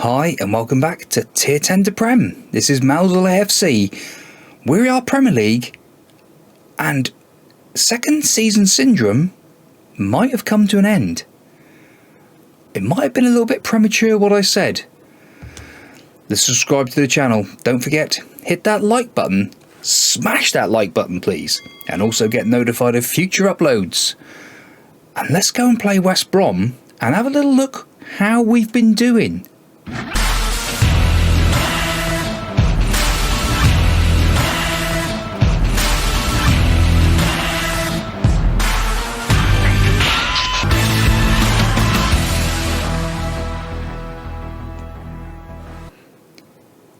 Hi and welcome back to Tier 10 to Prem. This is Mousehole AFC. We are Premier League and second season syndrome might have come to an end. It might have been a little bit premature what I said. Let's subscribe to the channel. Don't forget, hit that like button. Smash that like button please. And also get notified of future uploads. And let's go and play West Brom and have a little look how we've been doing.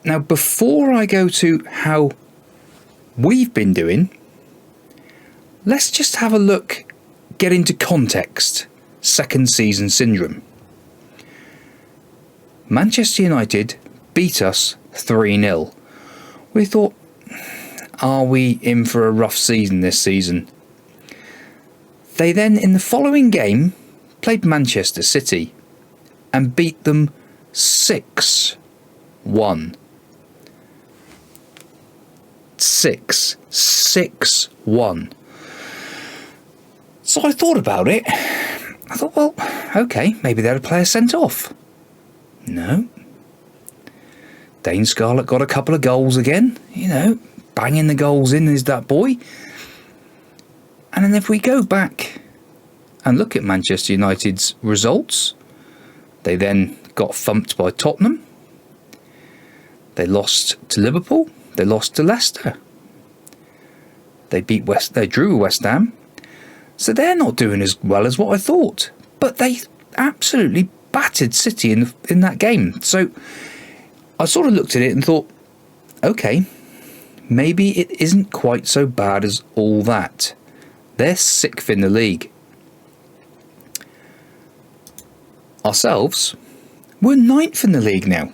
Now, before I go to how we've been doing, let's just have a look, get into context. Second season syndrome. Manchester United beat us 3-0. We thought, are we in for a rough season this season? They then, in the following game, played Manchester City and beat them 6-1. 6-1. So I thought about it. I thought, well, okay, maybe they had a player sent off. No. Dane Scarlett got a couple of goals again. You know, banging the goals in is that boy. And then if we go back and look at Manchester United's results, they then got thumped by Tottenham. They lost to Liverpool. They lost to Leicester. They drew West Ham. So they're not doing as well as what I thought. But they absolutely battered City in that game. So I sort of looked at it and thought, okay, maybe it isn't quite so bad as all that. They're 6th in the league. Ourselves, we're 9th in the league now.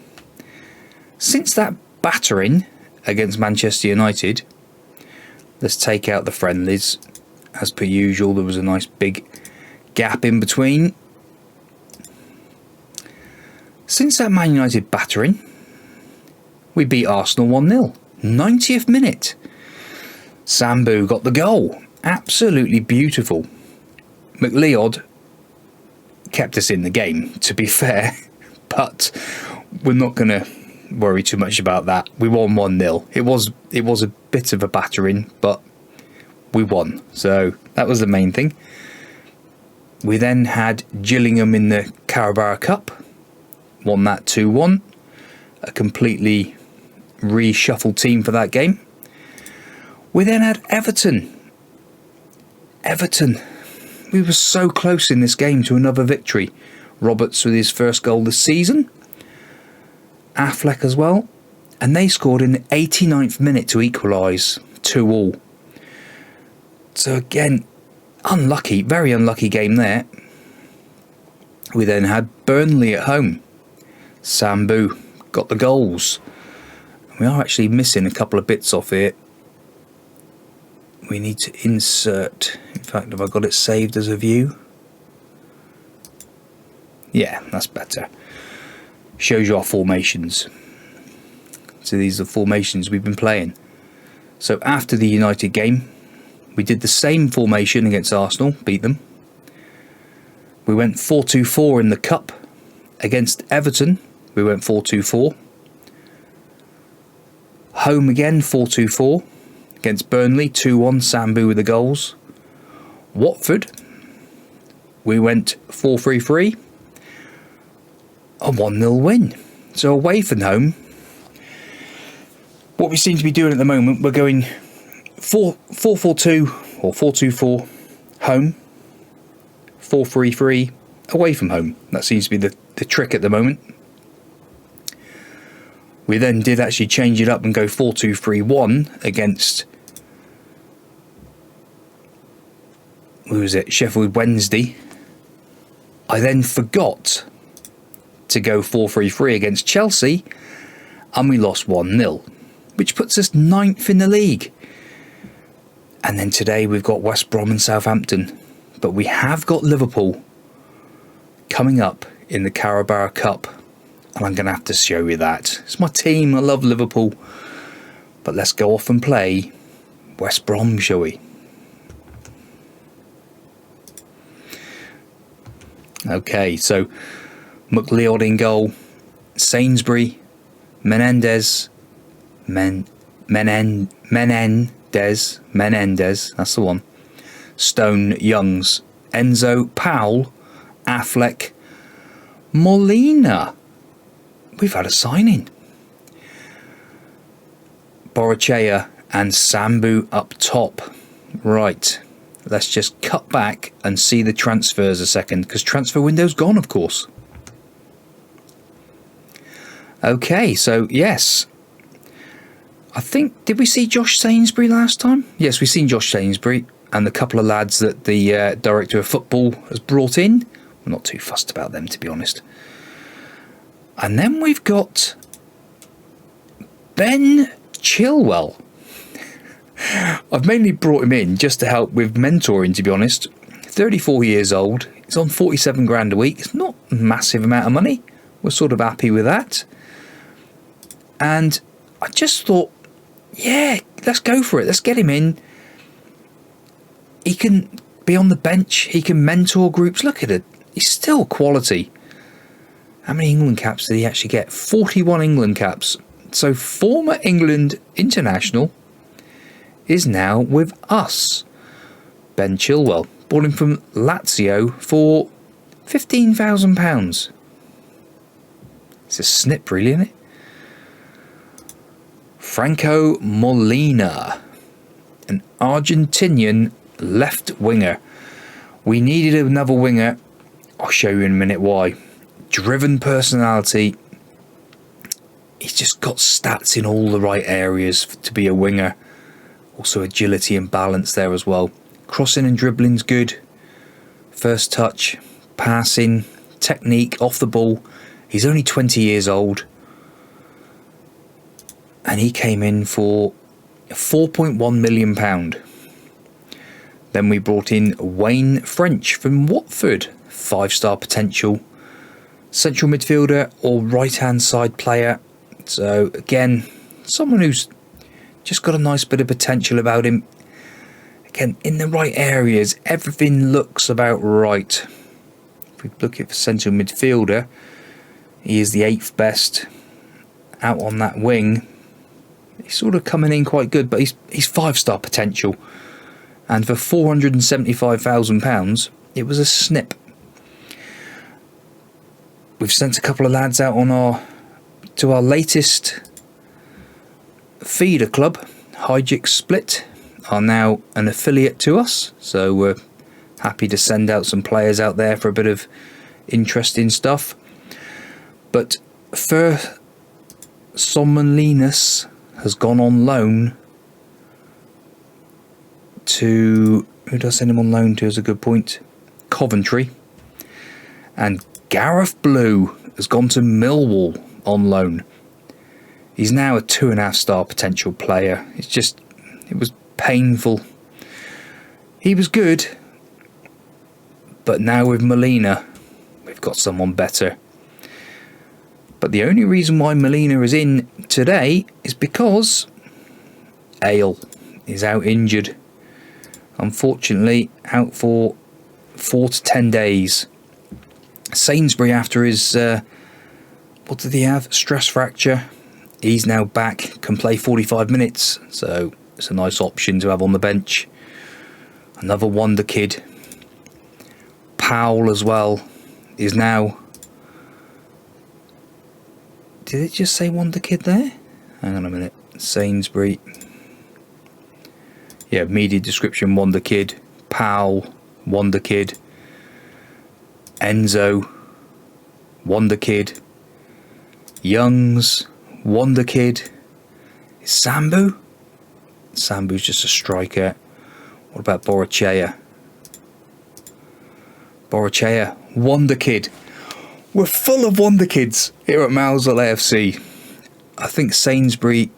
Since that battering against Manchester United, let's take out the friendlies. As per usual, there was a nice big gap in between. Since that Man United battering, we beat Arsenal 1-0. 90th minute. Sambu got the goal. Absolutely beautiful. McLeod kept us in the game, to be fair. But we're not going to worry too much about that. We won 1-0. It was a bit of a battering, but we won. So that was the main thing. We then had Gillingham in the Carabao Cup. Won that 2-1. A completely reshuffled team for that game. We then had Everton. We were so close in this game to another victory. Roberts with his first goal this season. Affleck as well. And they scored in the 89th minute to equalise 2-2. So again, unlucky, very unlucky game there. We then had Burnley at home. Sambu got the goals. We are actually missing a couple of bits off here. We need to insert. In fact, have I got it saved as a view? Yeah, that's better. Shows you our formations. So these are the formations we've been playing. So after the United game, we did the same formation against Arsenal, beat them. We went 4-2-4 in the Cup. Against Everton, we went 4-2-4. Home again, 4-2-4. Against Burnley, 2-1, Sambu with the goals. Watford, we went 4-3-3. A 1-0 win. So away from home, what we seem to be doing at the moment, we're going 4-4-2 or 4-2-4 home, 4-3-3 away from home. That seems to be the trick at the moment. We then did actually change it up and go 4-2-3-1 against, who was it, Sheffield Wednesday. I then forgot to go 4-3-3 against Chelsea and we lost 1-0, which puts us 9th in the league. And then today we've got West Brom and Southampton. But we have got Liverpool coming up in the Carabao Cup and I'm going to have to show you that. It's my team. I love Liverpool. But let's go off and play West Brom, shall we? Okay, so McLeod in goal, Sainsbury, Menendez, Menendez, that's the one. Stone, Youngs, Enzo, Powell, Affleck, Molina. We've had a signing. Borachea and Sambu up top. Right, let's just cut back and see the transfers a second, because transfer window's gone, of course. Okay, so yes, I think, did we see Josh Sainsbury last time? Yes, we've seen Josh Sainsbury and the couple of lads that the director of football has brought in. I'm not too fussed about them, to be honest. And then we've got Ben Chilwell. I've mainly brought him in just to help with mentoring, to be honest. 34 years old. He's on 47 grand a week. It's not a massive amount of money. We're sort of happy with that. And I just thought, yeah, let's go for it. Let's get him in. He can be on the bench. He can mentor groups. Look at it. He's still quality. How many England caps did he actually get? 41 England caps. So former England international is now with us. Ben Chilwell. Bought him from Lazio for £15,000. It's a snip, really, isn't it? Franco Molina, an Argentinian left winger. We needed another winger. I'll show you in a minute why. Driven personality. He's just got stats in all the right areas to be a winger. Also agility and balance there as well. Crossing and dribbling's good. First touch, passing, technique, off the ball. He's only 20 years old. And he came in for £4.1 million. Then we brought in Wayne French from Watford. 5-star potential. Central midfielder or right-hand side player. So again, someone who's just got a nice bit of potential about him. Again, in the right areas, everything looks about right. If we look at the central midfielder, he is the 8th best out on that wing. He's sort of coming in quite good, but he's 5-star potential. And for £475,000, it was a snip. We've sent a couple of lads out on to our latest feeder club. Hijic Split are now an affiliate to us, so we're happy to send out some players out there for a bit of interesting stuff. But Sommerlinus has gone on loan to... Who does I send him on loan to is a good point. Coventry. And Gareth Blue has gone to Millwall on loan. He's now a 2.5-star potential player. It was painful. He was good, but now with Molina, we've got someone better. But the only reason why Molina is in today is because Ale is out injured. Unfortunately, out for 4 to 10 days. Sainsbury, after his, what did he have? Stress fracture. He's now back, can play 45 minutes. So it's a nice option to have on the bench. Another wonder kid. Powell as well is now... Did it just say wonder kid there? Hang on a minute. Sainsbury. Yeah, media description, wonder kid. Powell, wonder kid. Enzo, wonder kid. Youngs, wonder kid. Sambu? Sambu's just a striker. What about Borachea? Borachea, wonder kid. We're full of wonder kids here at Mousehole AFC. I think Sainsbury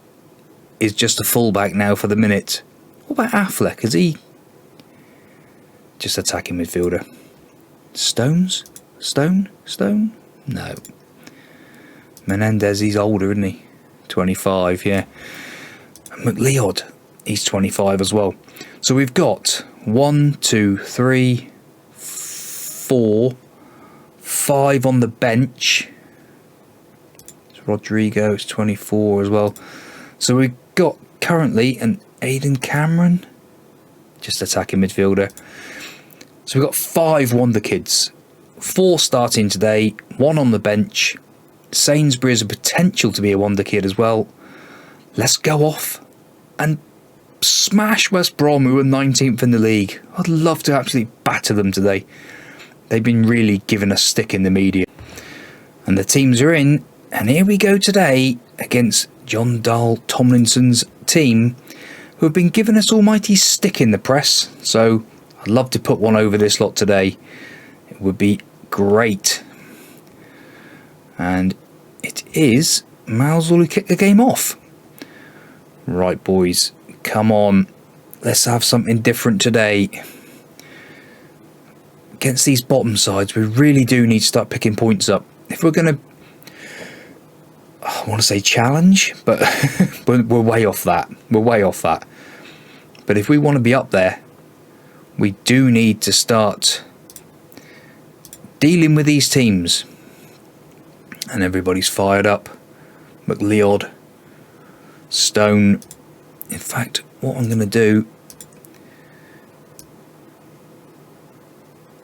is just a fullback now for the minute. What about Affleck? Is he just attacking midfielder? Stone? No. Menendez, he's older, isn't he? 25, yeah. And McLeod, he's 25 as well. So we've got 1, 2, 3, 4, 5 on the bench. Rodrigo is 24 as well. So we've got currently an Aidan Cameron, just attacking midfielder. So we've got 5 wonder kids, 4 starting today, 1 on the bench. Sainsbury has a potential to be a wonder kid as well. Let's go off and smash West Brom, who are 19th in the league. I'd love to absolutely batter them today. They've been really giving us stick in the media. And the teams are in, and here we go today against John Dahl Tomlinson's team, who have been giving us almighty stick in the press. So I'd love to put one over this lot today. It would be great. And it is Mousehole who kicked the game off. Right, boys, come on. Let's have something different today. Against these bottom sides, we really do need to start picking points up. If we're going to, I want to say challenge, but we're way off that. We're way off that. But if we want to be up there, we do need to start dealing with these teams. And everybody's fired up. McLeod, Stone. In fact, what I'm going to do,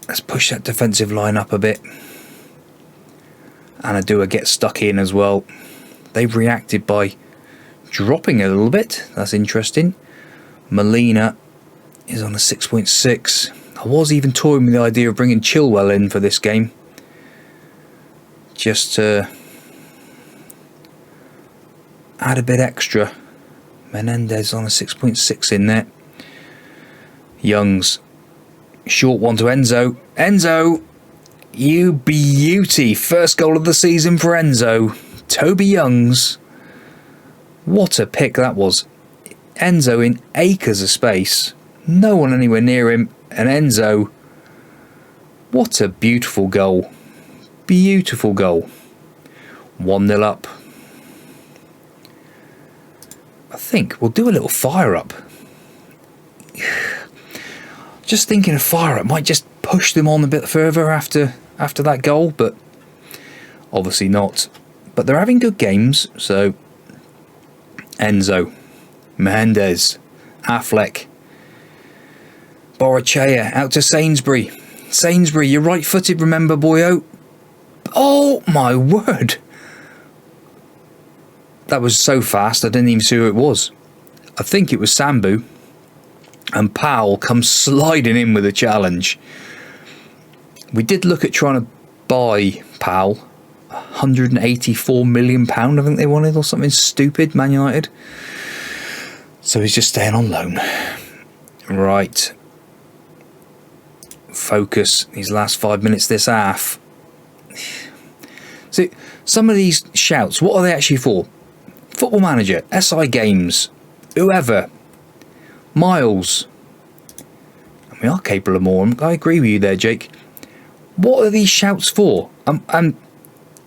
let's push that defensive line up a bit. And I do a get stuck in as well. They've reacted by dropping a little bit. That's interesting. Molina is on a 6.6. I was even toying with the idea of bringing Chilwell in for this game. Just to add a bit extra. Menendez on a 6.6 in there. Youngs. Short one to Enzo. Enzo! You beauty! First goal of the season for Enzo. Toby Youngs. What a pick that was. Enzo in acres of space. No one anywhere near him. And Enzo. What a beautiful goal. Beautiful goal. 1-0 up. I think we'll do a little fire up. Just thinking of fire up might just push them on a bit further after that goal, but obviously not. But they're having good games, so Enzo, Menendez, Affleck, Borachea out to Sainsbury. Sainsbury, you're right-footed, remember, boyo. Oh my word! That was so fast I didn't even see who it was. I think it was Sambu. And Powell comes sliding in with a challenge. We did look at trying to buy Powell. £184 million I think they wanted, or something stupid, Man United. So he's just staying on loan. Right. Focus these last 5 minutes this half. See, some of these shouts, what are they actually for? Football Manager, SI Games, whoever. Miles. We are capable of more. I agree with you there, Jake. What are these shouts for? I'm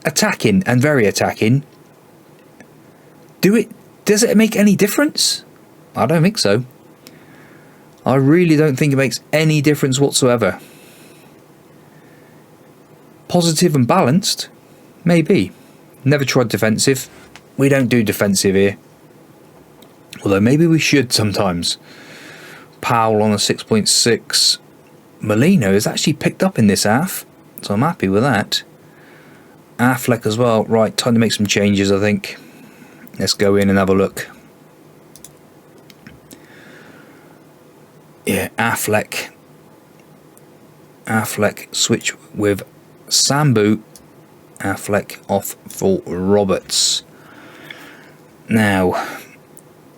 attacking and very attacking. Does it make any difference? I don't think so. I really don't think it makes any difference whatsoever. Positive and balanced? Maybe. Never tried defensive. We don't do defensive here. Although maybe we should sometimes. Powell on a 6.6. Molina is actually picked up in this half, so I'm happy with that. Affleck as well. Right, time to make some changes, I think. Let's go in and have a look. Yeah, Affleck. Affleck switch with Sambu. Affleck off for Roberts. Now,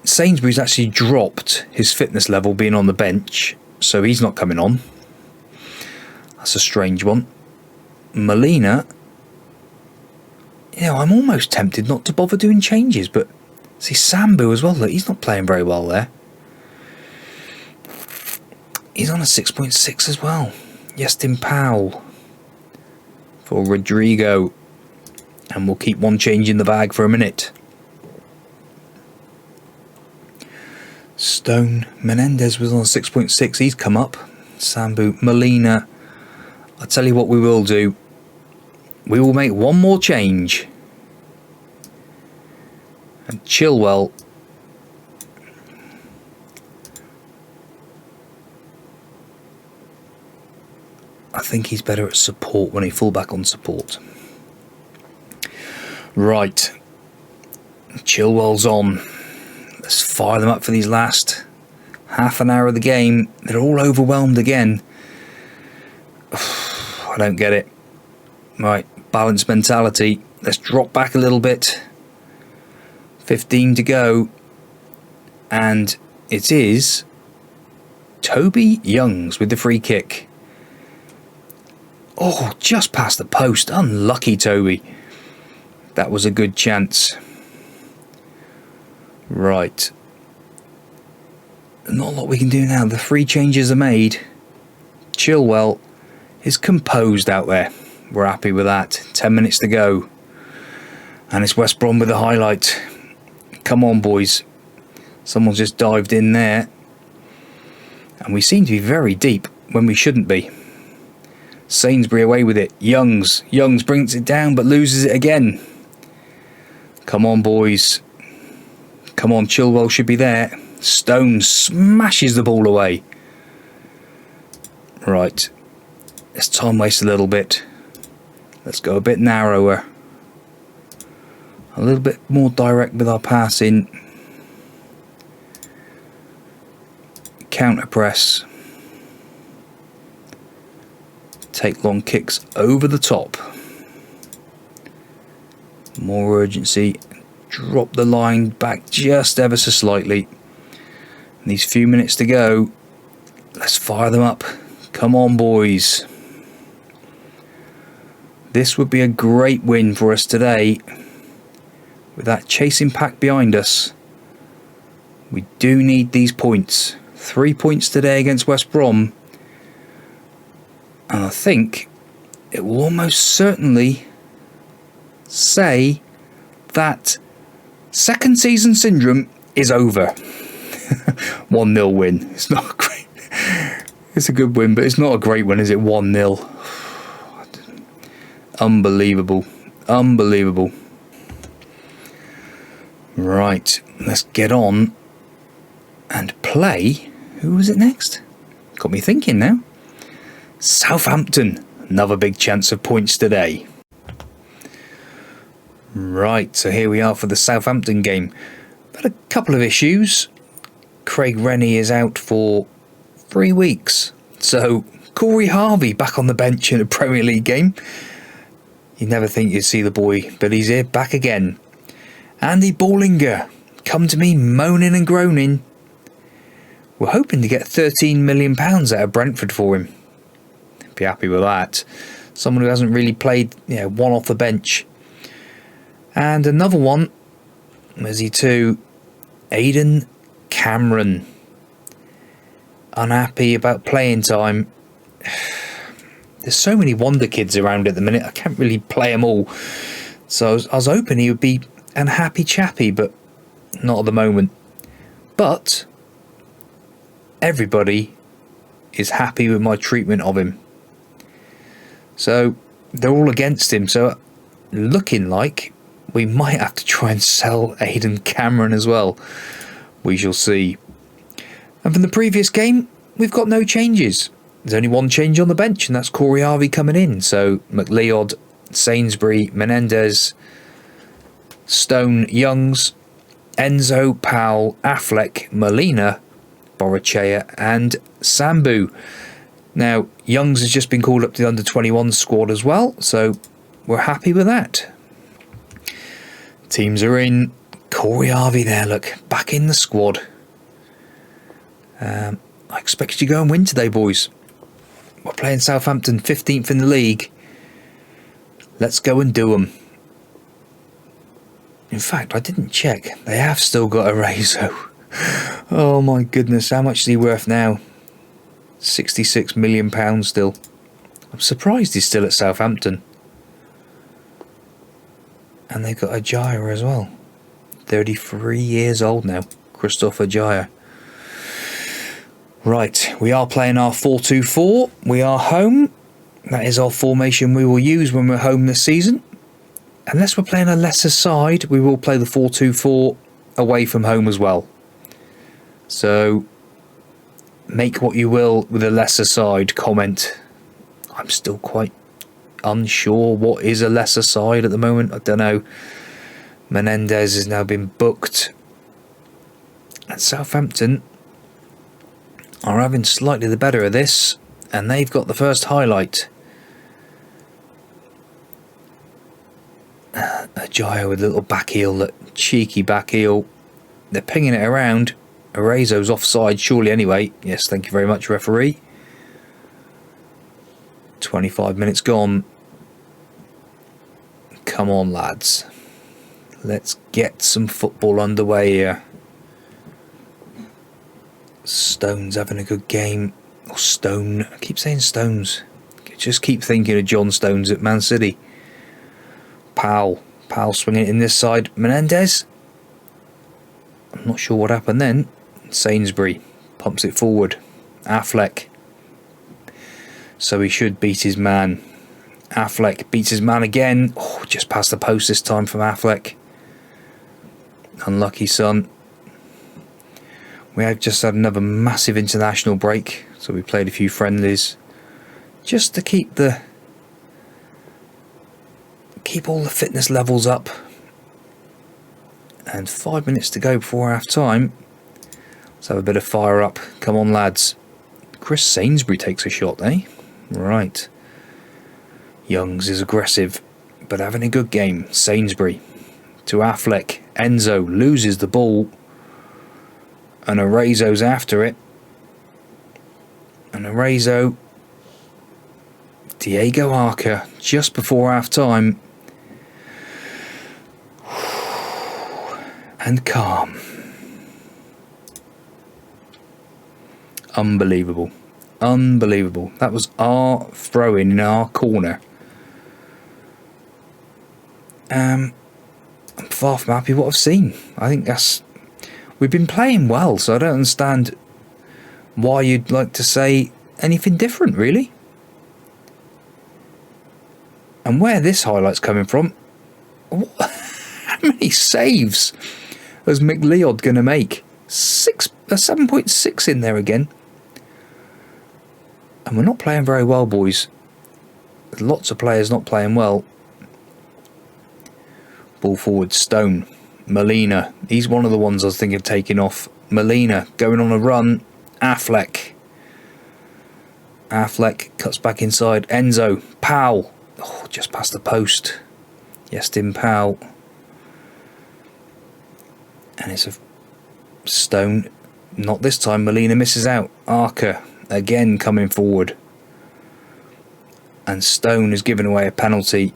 Sainsbury's actually dropped his fitness level being on the bench, so he's not coming on. That's a strange one. Molina, I'm almost tempted not to bother doing changes, but see Sambu as well, look, he's not playing very well there. He's on a 6.6 as well. Yestin Powell for Rodrigo. and we'll keep one change in the bag for a minute. Stone Menendez was on 6.6. He's come up. Sambu Molina. I'll tell you what we will do. We will make one more change. And Chilwell. I think he's better at support when he full back on support. Right. Chilwell's on. Let's fire them up for these last half an hour of the game. They're all overwhelmed again. I don't get it. Right, balanced mentality. Let's drop back a little bit. 15 to go. And it is Toby Youngs with the free kick. Oh, just past the post. Unlucky Toby. That was a good chance. Right. Not a lot we can do now. The three changes are made. Chilwell is composed out there. We're happy with that. 10 minutes to go. And it's West Brom with the highlight. Come on, boys. Someone's just dived in there. And we seem to be very deep when we shouldn't be. Sainsbury away with it. Youngs brings it down but loses it again. Come on, boys. Come on, Chilwell should be there. Stone smashes the ball away. Right. Let's time waste a little bit. Let's go a bit narrower. A little bit more direct with our passing. Counter press. Take long kicks over the top. More urgency. Drop the line back just ever so slightly. And these few minutes to go. Let's fire them up. Come on, boys. This would be a great win for us today. With that chasing pack behind us. We do need these points. 3 points today against West Brom. And I think it will almost certainly say that second season syndrome is over. 1-0 win. It's not great. It's a good win, but it's not a great win, is it? 1-0. Unbelievable. Unbelievable. Right, let's get on and play. Who was it next? Got me thinking now. Southampton. Another big chance of points today. Right, so here we are for the Southampton game. Had a couple of issues. Craig Rennie is out for 3 weeks. So, Corey Harvey back on the bench in a Premier League game. You'd never think you'd see the boy, but he's here, back again. Andy Ballinger, come to me moaning and groaning. We're hoping to get £13 million out of Brentford for him. Be happy with that. Someone who hasn't really played, one off the bench. And another one, where's he to? Aidan Cameron. Unhappy about playing time. There's so many wonder kids around at the minute, I can't really play them all. So I was hoping he would be an happy chappy, but not at the moment. But everybody is happy with my treatment of him. So they're all against him. So looking like we might have to try and sell Aidan Cameron as well. We shall see. And from the previous game, we've got no changes. There's only one change on the bench, and that's Corey Harvey coming in. So McLeod, Sainsbury, Menendez, Stone, Youngs, Enzo, Powell, Affleck, Molina, Borachea and Sambu. Now, Youngs has just been called up to the under-21 squad as well, so we're happy with that. Teams are in. Corey Harvey there, look, back in the squad. I expect you to go and win today, boys. We're playing Southampton, 15th in the league. Let's go and do them. In fact, I didn't check. They have still got a Rezo. Oh my goodness, how much is he worth now? £66 million still. I'm surprised he's still at Southampton. And they've got Ajaya as well. 33 years old now. Christopher Ajaya. Right, we are playing our 4-2-4. We are home. That is our formation we will use when we're home this season. Unless we're playing a lesser side, we will play the 4-2-4 away from home as well. So, make what you will with a lesser side comment. I'm still quite unsure what is a lesser side at the moment. I don't know. Menendez has now been booked. And Southampton are having slightly the better of this. And they've got the first highlight. Ajaya with a little back heel, that cheeky back heel. They're pinging it around. Arezo's offside surely anyway. Yes, thank you very much, referee. 25 minutes gone. Come on, lads. Let's get some football underway here. Stone's having a good game. Or Stone. I keep saying Stones. Just keep thinking of John Stones at Man City. Powell swinging it in this side. Menendez. I'm not sure what happened then. Sainsbury pumps it forward. Affleck. So he should beat his man. Affleck beats his man again. Oh, just past the post this time from Affleck. Unlucky son. We have just had another massive international break. So we played a few friendlies. Just to keep all the fitness levels up. And 5 minutes to go before half time. Let's have a bit of fire up. Come on, lads. Chris Sainsbury takes a shot, eh? Right. Youngs is aggressive, but having a good game. Sainsbury to Affleck. Enzo loses the ball. And Arezo's after it. And Arezo. Diego Arca just before half time. And calm. Unbelievable. Unbelievable. That was our throw-in in our corner. I'm far from happy what I've seen. I think we've been playing well, so I don't understand why you'd like to say anything different, really. And where this highlight's coming from, how many saves is McLeod going to make? 7.6 in there again. And we're not playing very well, boys. There's lots of players not playing well. Ball forward, Stone. Molina. He's one of the ones I was thinking of taking off. Molina going on a run. Affleck. Affleck cuts back inside. Enzo. Powell. Oh, just past the post. Yestin Powell. And it's a Stone. Not this time. Molina misses out. Arca again coming forward. And Stone is giving away a penalty.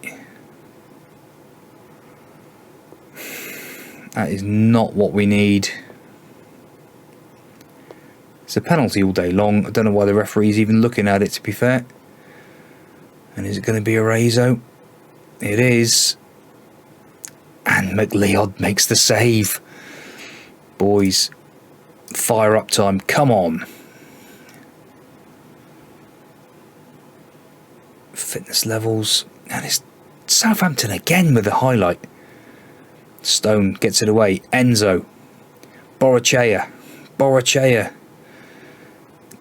That is not what we need. It's a penalty all day long. I don't know why the referee's even looking at it, to be fair. And is it going to be Arezo? It is. And McLeod makes the save. Boys, fire up time. Come on. Fitness levels. And it's Southampton again with the highlight. Stone gets it away. Enzo. Borachea.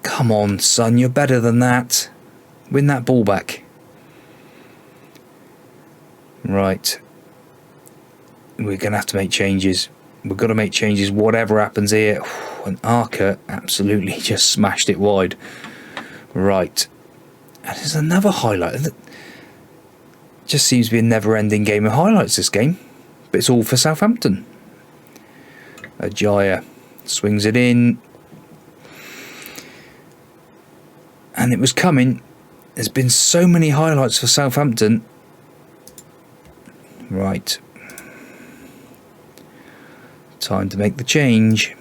Come on, son. You're better than that. Win that ball back. Right. We're going to have to make changes. We've got to make changes whatever happens here. And Arca absolutely just smashed it wide. Right. And there's another highlight. Just seems to be a never-ending game of highlights, this game. But it's all for Southampton. Ajaya swings it in. And it was coming. There's been so many highlights for Southampton. Right. Time to make the change.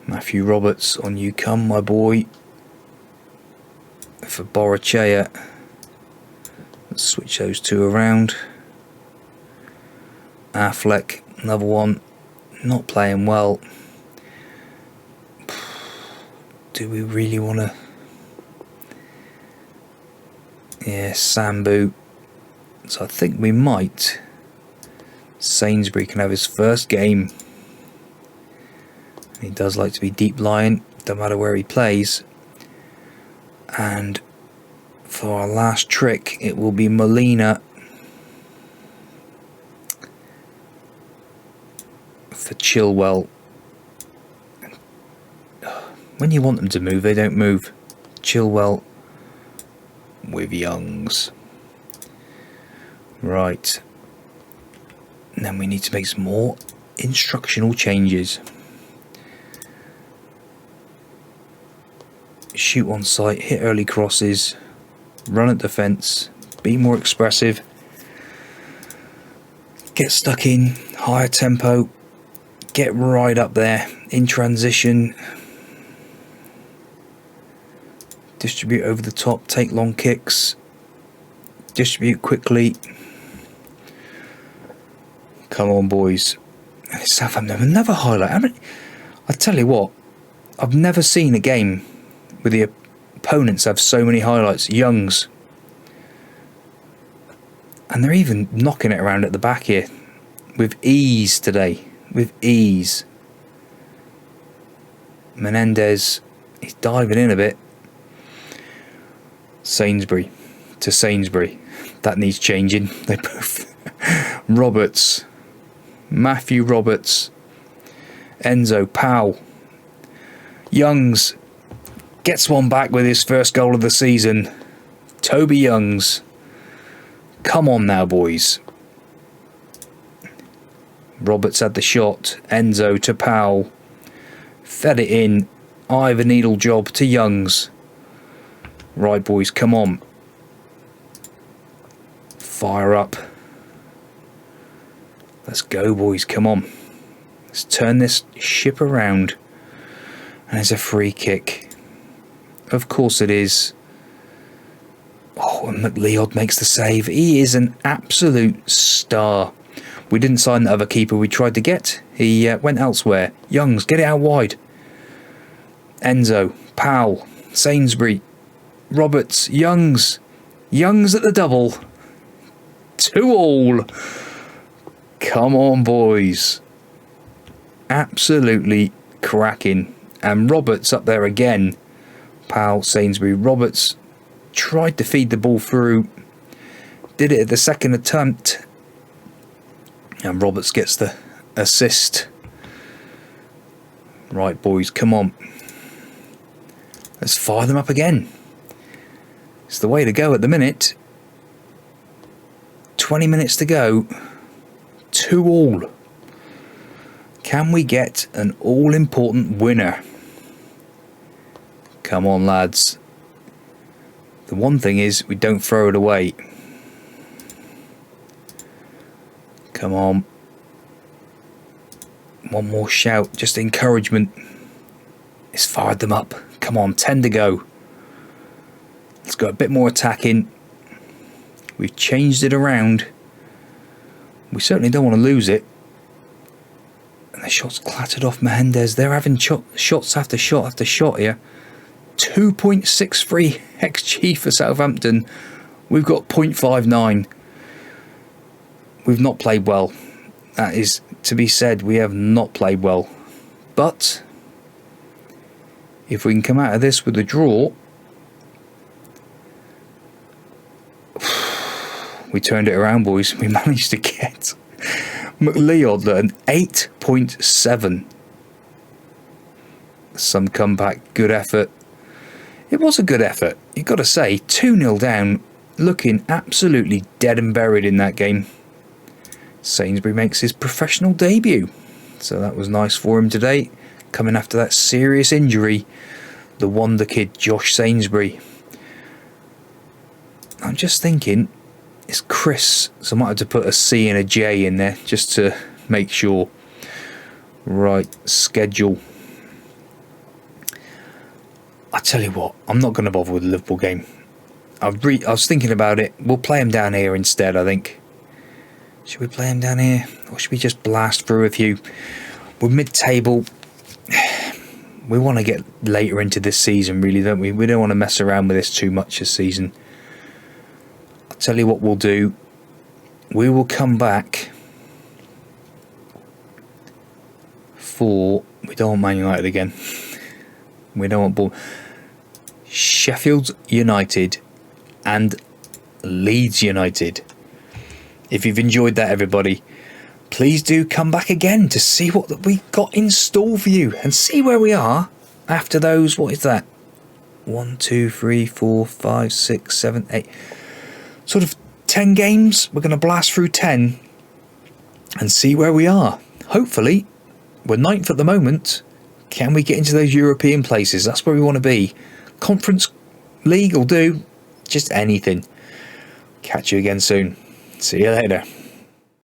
Matthew Roberts, on you come, my boy. For Borachea. Let's switch those two around. Affleck, another one, not playing well. Do we really want to? Yeah, Sambu. So I think we might. Sainsbury can have his first game. He does like to be deep lying, no matter where he plays. And for our last trick, it will be Molina for Chilwell. When you want them to move, they don't move. Chilwell with Youngs. Right. And then we need to make some more instructional changes. Shoot on sight, hit early crosses, run at defence, be more expressive, get stuck in, higher tempo, get right up there in transition, distribute over the top, take long kicks, distribute quickly. Come on, boys. Southampton, another highlight. I tell you what, I've never seen a game with the opponents have so many highlights. Youngs. And they're even knocking it around at the back here. With ease today. With ease. Menendez, he's diving in a bit. Sainsbury to Sainsbury. That needs changing. They both. Roberts. Matthew Roberts. Enzo, Powell. Youngs. Gets one back with his first goal of the season. Toby Youngs. Come on now, boys. Roberts had the shot. Enzo to Powell. Fed it in. Eye the needle job to Youngs. Right, boys, come on. Fire up. Let's go, boys, come on. Let's turn this ship around. And there's a free kick. Of course it is. Oh, and McLeod makes the save. He is an absolute star. We didn't sign the other keeper we tried to get. He went elsewhere. Youngs, get it out wide. Enzo, Powell, Sainsbury, Roberts, Youngs. Youngs at the double. 2-2. Come on, boys. Absolutely cracking. And Roberts up there again. Powell, Sainsbury, Roberts tried to feed the ball through. Did it at the second attempt. And Roberts gets the assist. Right, boys, come on. Let's fire them up again. It's the way to go at the minute. 20 minutes to go. 2-2. Can we get an all-important winner? Come on, lads. The one thing is we don't throw it away. Come on. One more shout, just encouragement. It's fired them up. Come on, 10 to go. Let's go a bit more attacking. We've changed it around. We certainly don't want to lose it. And the shot's clattered off Menendez. They're having shots after shot after shot here. 2.63 XG for Southampton. We've got 0.59. We've not played well. That is to be said. We have not played well. But if we can come out of this with a draw, we turned it around, boys. We managed to get McLeod at an 8.7. Some comeback, good effort. It was a good effort, you've got to say. 2-0 down, looking absolutely dead and buried in that game. Sainsbury makes his professional debut. So that was nice for him today. Coming after that serious injury, the wonder kid, Josh Sainsbury. I'm just thinking, it's Chris, so I might have to put a C and a J in there just to make sure. Right, schedule. I tell you what, I'm not going to bother with the Liverpool game. I was thinking about it. We'll play them down here instead, I think. Should we play them down here? Or should we just blast through a few? We're mid-table. We want to get later into this season, really, don't we? We don't want to mess around with this too much this season. I'll tell you what we'll do. We will come back for... We don't want Man United again. We don't want Sheffield United and Leeds United. If you've enjoyed that, everybody, please do come back again to see what we got in store for you and see where we are after those. What is that? 1, 2, 3, 4, 5, 6, 7, 8. Sort of 10 games. We're going to blast through 10 and see where we are. Hopefully, we're 9th at the moment. Can we get into those European places? That's where we want to be. Conference League will do. Just anything. Catch you again soon. See you later.